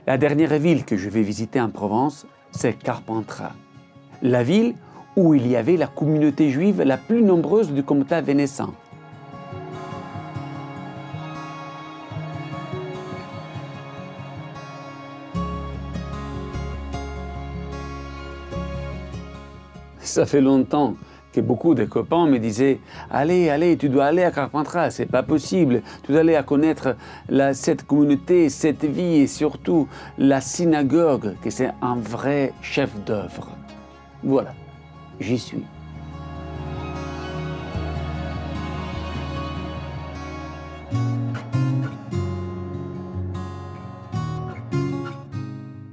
La dernière ville que je vais visiter en Provence, c'est Carpentras, la ville où il y avait la communauté juive la plus nombreuse du Comtat vénécin. Ça fait longtemps que beaucoup de copains me disaient « Allez, tu dois aller à Carpentras, c'est pas possible. Tu dois aller à connaître cette communauté, cette vie et surtout la synagogue, que c'est un vrai chef d'œuvre. » Voilà, j'y suis.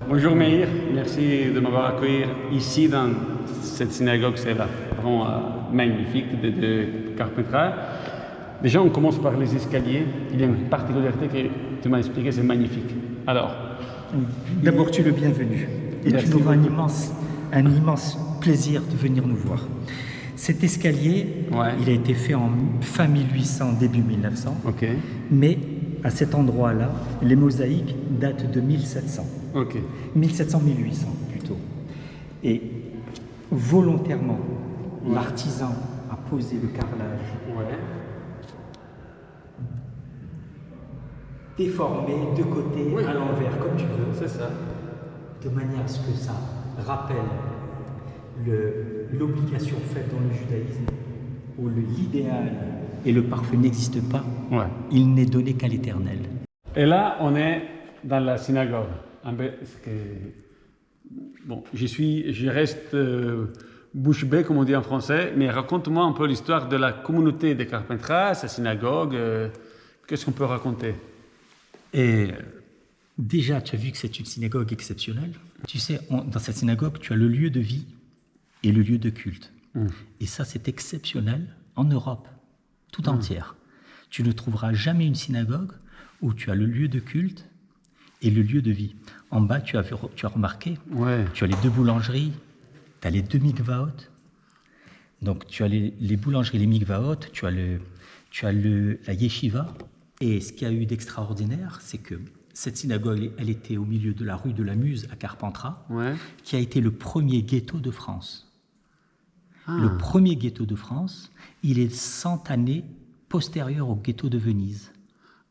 Bonjour Meir, merci de m'avoir accueilli ici dans cette synagogue, c'est vraiment magnifique de Carpentras. Déjà, on commence par les escaliers. Il y a une particularité que tu m'as expliqué, c'est magnifique. Alors, d'abord, tu es le bienvenu et tu auras un immense plaisir de venir nous voir. Cet escalier, il a été fait en fin 1800, début 1900, mais à cet endroit-là, les mosaïques datent de 1700. 1700-1800 plutôt. Et volontairement, l'artisan a posé le carrelage déformé de côté à l'envers, comme tu veux. C'est ça. De manière à ce que ça rappelle l'obligation faite dans le judaïsme où l'idéal et le parfait n'existent pas. Il n'est donné qu'à l'Éternel. Et là, on est dans la synagogue. Bon, je reste bouche bée, comme on dit en français, mais raconte-moi un peu l'histoire de la communauté de Carpentras, sa synagogue. Qu'est-ce qu'on peut raconter? Et déjà, tu as vu que c'est une synagogue exceptionnelle. Tu sais, dans cette synagogue, tu as le lieu de vie et le lieu de culte. Et ça, c'est exceptionnel en Europe tout entière. Tu ne trouveras jamais une synagogue où tu as le lieu de culte et le lieu de vie. En bas, tu as remarqué, tu as les 2 boulangeries, tu as les 2 mikvaot. Donc, tu as les boulangeries, les mikvaot, tu as la yeshiva. Et ce qu'il y a eu d'extraordinaire, c'est que cette synagogue, elle était au milieu de la rue de la Muse à Carpentras, qui a été le premier ghetto de France. Le premier ghetto de France, il est 100 années postérieur au ghetto de Venise.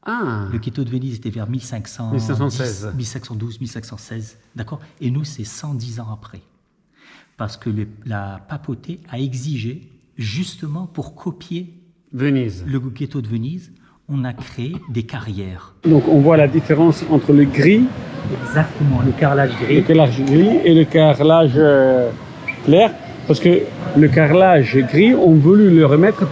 Le ghetto de Venise était vers 1512, 1516, d'accord? Et nous, c'est 110 ans après. Parce que la papauté a exigé, justement pour copier le ghetto de Venise, on a créé des carrières. Donc on voit la différence entre le gris. Exactement, le carrelage gris. Le carrelage gris et le carrelage clair. Parce que le carrelage gris, on voulu le remettre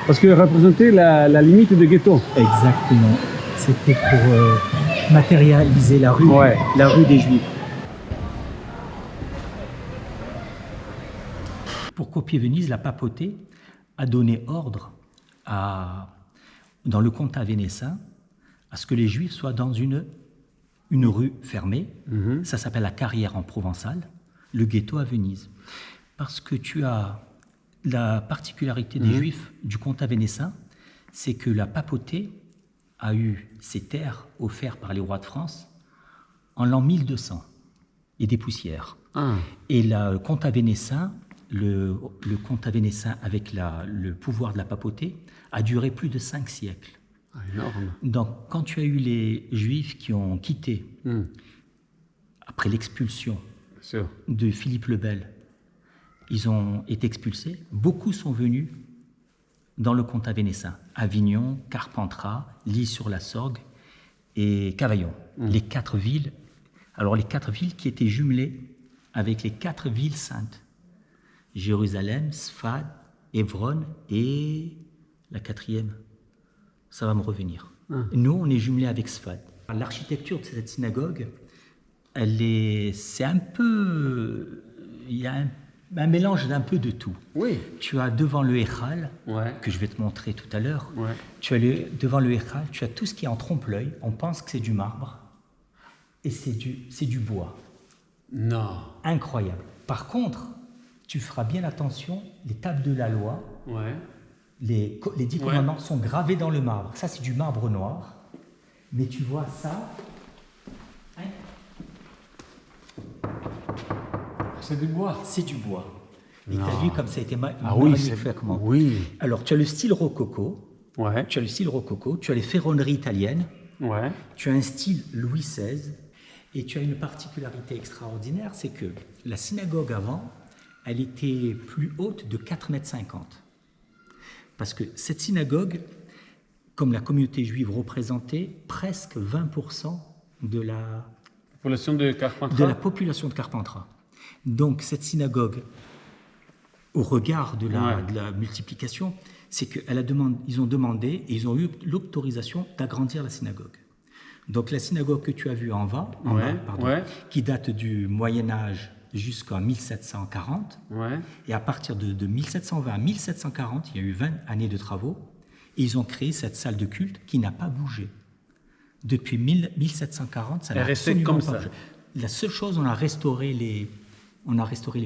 parce qu'il représentait la limite de ghetto. Exactement. C'était pour matérialiser la rue des Juifs. Pour copier Venise, la papauté a donné ordre dans le comtat vénécin à ce que les Juifs soient dans une rue fermée. Ça s'appelle la carrière en provençal, le ghetto à Venise. Parce que tu as la particularité des Juifs du comtat vénécin, c'est que la papauté a eu ses terres offertes par les rois de France en l'an 1200 et des poussières. Et le comtat vénécin, avec le pouvoir de la papauté, a duré plus de 5 siècles. Énorme. Donc, quand tu as eu les Juifs qui ont quitté, après l'expulsion de Philippe le Bel, ils ont été expulsés. Beaucoup sont venus dans le comtat vénécin. Avignon, Carpentras, Lys-sur-la-Sorgue et Cavaillon. Les 4 villes. Alors les 4 villes qui étaient jumelées avec les 4 villes saintes. Jérusalem, Sfad, Évron et la 4e. Ça va me revenir. Nous, on est jumelés avec Sfad. L'architecture de cette synagogue, c'est un peu... Il y a un mélange d'un peu de tout. Tu as devant le Héral, que je vais te montrer tout à l'heure, devant le Héral, tu as tout ce qui est en trompe-l'œil. On pense que c'est du marbre et c'est du bois. Non. Incroyable. Par contre, tu feras bien attention, les tables de la loi, les 10 commandements sont gravés dans le marbre. Ça, c'est du marbre noir. Mais tu vois ça, c'est du bois. C'est du bois. Et tu Non. as vu comme ça a été Ah oui, magnifiquement. oui. Alors, tu as le style rococo. Ouais. Tu as le style rococo, tu as les ferronneries italiennes, Ouais. tu as un style Louis XVI, et tu as une particularité extraordinaire, c'est que la synagogue avant, elle était plus haute de 4,50 m. Parce que cette synagogue, comme la communauté juive représentait presque 20% de la Population de Carpentras. de la population de Carpentras. Donc cette synagogue, au regard de la multiplication, c'est qu'ils ont demandé et ils ont eu l'autorisation d'agrandir la synagogue. Donc la synagogue que tu as vue en bas, qui date du Moyen-Âge jusqu'en 1740, et à partir de 1720 à 1740, il y a eu 20 années de travaux, et ils ont créé cette salle de culte qui n'a pas bougé. Depuis 1740, ça n'a absolument comme pas ça. bougé. La seule chose, on a restauré les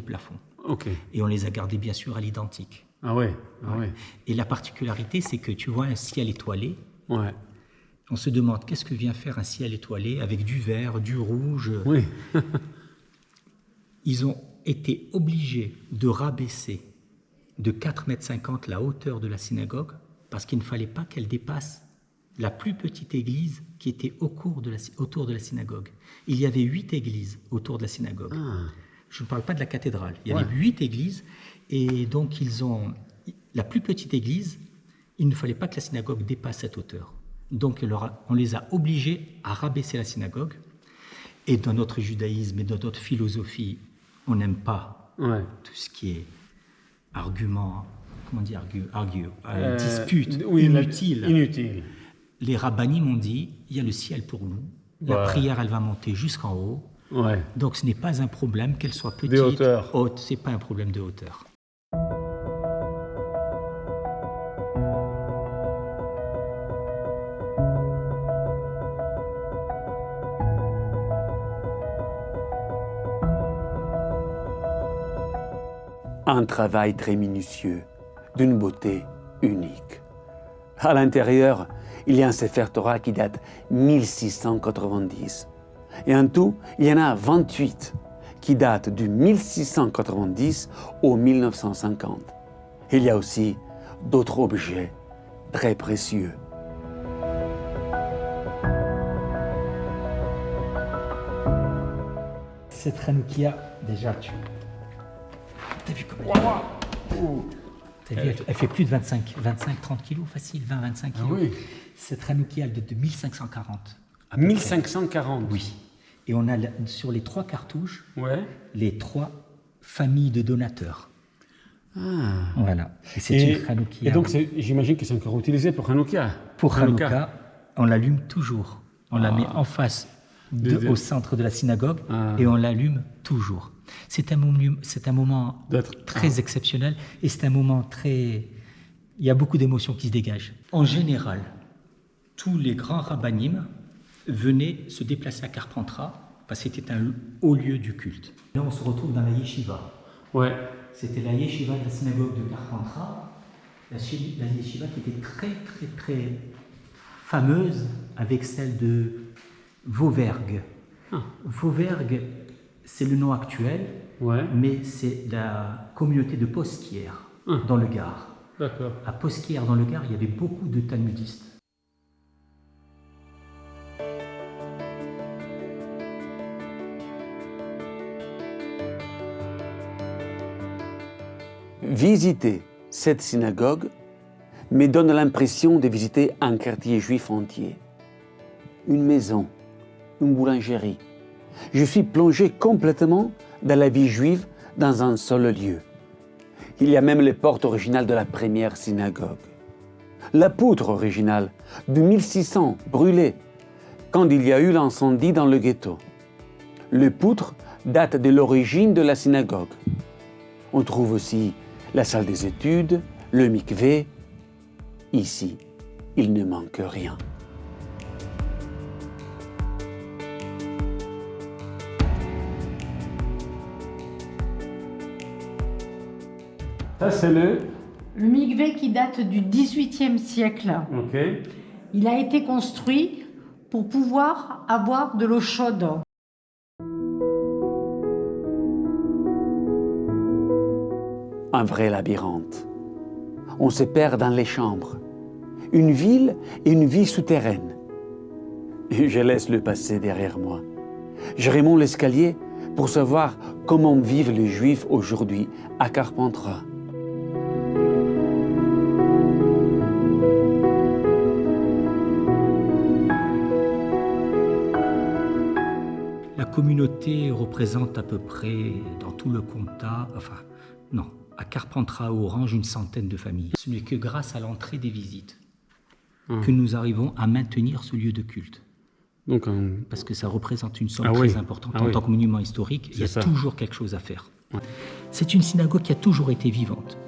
plafonds. Ok. Et on les a gardés bien sûr à l'identique. Ah ouais. Ah ouais. Et la particularité, c'est que tu vois un ciel étoilé. Ouais. On se demande qu'est-ce que vient faire un ciel étoilé avec du vert, du rouge. Oui. Ils ont été obligés de rabaisser de 4,50 m la hauteur de la synagogue parce qu'il ne fallait pas qu'elle dépasse la plus petite église qui était autour de la synagogue. Il y avait 8 églises autour de la synagogue. Ah. Je ne parle pas de la cathédrale. Il y avait 8 églises et donc la plus petite église, il ne fallait pas que la synagogue dépasse cette hauteur. Donc on les a obligés à rabaisser la synagogue. Et dans notre judaïsme et dans notre philosophie, on n'aime pas tout ce qui est argument, dispute, inutile. Inutile. Les rabbinim ont dit, il y a le ciel pour nous, la prière elle va monter jusqu'en haut, donc ce n'est pas un problème qu'elle soit petite, haute, ce n'est pas un problème de hauteur. Un travail très minutieux, d'une beauté unique. À l'intérieur, il y a un Sefer Torah qui date 1690. Et en tout, il y en a 28 qui datent du 1690 au 1950. Il y a aussi d'autres objets très précieux. Cette Hanoukia, déjà, t'as vu comment elle fait plus de 25-30 kilos, facile, 20-25 kilos. Ah oui. Cette Hanoukia, elle date de 1540. 1540. Oui. Et on a sur les 3 cartouches, les 3 familles de donateurs. Ah. Voilà. Et c'est une Hanoukia. Et donc, j'imagine que c'est encore utilisé pour Hanouka. Pour Hanouka, on l'allume toujours. On la met en face, au centre de la synagogue, et on l'allume toujours. C'est un moment très exceptionnel et c'est un moment très... Il y a beaucoup d'émotions qui se dégagent. En général, tous les grands rabbinim venaient se déplacer à Carpentras parce que c'était un haut lieu du culte. Là, on se retrouve dans la yeshiva. C'était la yeshiva de la synagogue de Carpentras, la yeshiva qui était très, très, très fameuse avec celle de Vauvergue. Vauvergue, c'est le nom actuel, mais c'est la communauté de Posquières, dans le Gard. D'accord. À Posquières, dans le Gard, il y avait beaucoup de talmudistes. Visiter cette synagogue me donne l'impression de visiter un quartier juif entier. Une maison, une boulangerie. Je suis plongé complètement dans la vie juive dans un seul lieu. Il y a même les portes originales de la première synagogue. La poutre originale de 1600 brûlée quand il y a eu l'incendie dans le ghetto. Le poutre date de l'origine de la synagogue. On trouve aussi la salle des études, le mikvé. Ici, il ne manque rien. Ça, c'est le mikvé qui date du XVIIIe siècle. Il a été construit pour pouvoir avoir de l'eau chaude. un vrai labyrinthe. On se perd dans les chambres. Une ville et une vie souterraine. Et je laisse le passé derrière moi. Je remonte l'escalier pour savoir comment vivent les Juifs aujourd'hui à Carpentras. La communauté représente à peu près, dans tout le comtat, à Carpentras, Orange, une centaine de familles. Ce n'est que grâce à l'entrée des visites que nous arrivons à maintenir ce lieu de culte. Donc, parce que ça représente une somme très importante. En tant que monument historique, il y a toujours quelque chose à faire. Ouais. C'est une synagogue qui a toujours été vivante.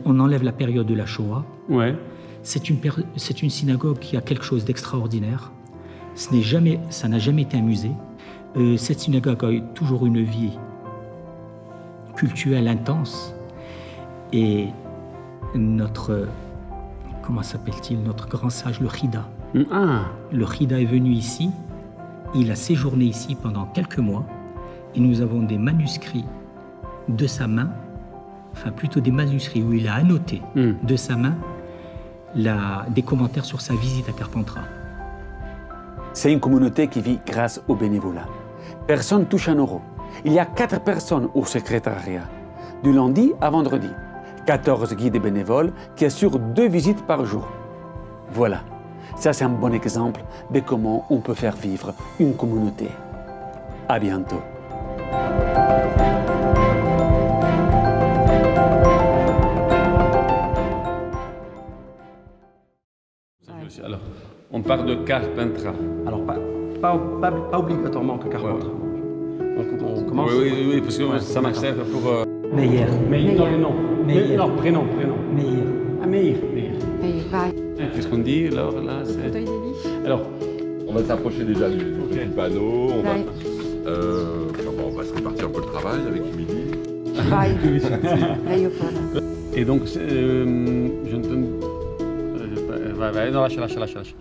On enlève la période de la Shoah. Ouais. C'est une synagogue qui a quelque chose d'extraordinaire. Ça n'a jamais été un musée. Cette synagogue a eu toujours une vie cultuelle intense. Et notre, comment s'appelle-t-il, notre grand sage, le Chida. Le Chida est venu ici, il a séjourné ici pendant quelques mois, et nous avons des manuscrits de sa main, enfin plutôt des manuscrits où il a annoté de sa main des commentaires sur sa visite à Carpentras. C'est une communauté qui vit grâce au bénévolat. Personne ne touche un euro. Il y a 4 personnes au secrétariat, du lundi à vendredi. 14 guides bénévoles qui assurent 2 visites par jour. Voilà, ça c'est un bon exemple de comment on peut faire vivre une communauté. À bientôt. Alors, on part de Carpentras. Alors, pas obligatoirement que Carpentras. Donc, on commence. Oui, parce que ça marche pour. Meir. Non, prénom. Meir. Ah, Meir. Qu'est-ce qu'on dit alors là Alors, on va s'approcher déjà du panneau. On va se répartir un peu le travail avec Émilie. Et donc, je ne te... non, lâche.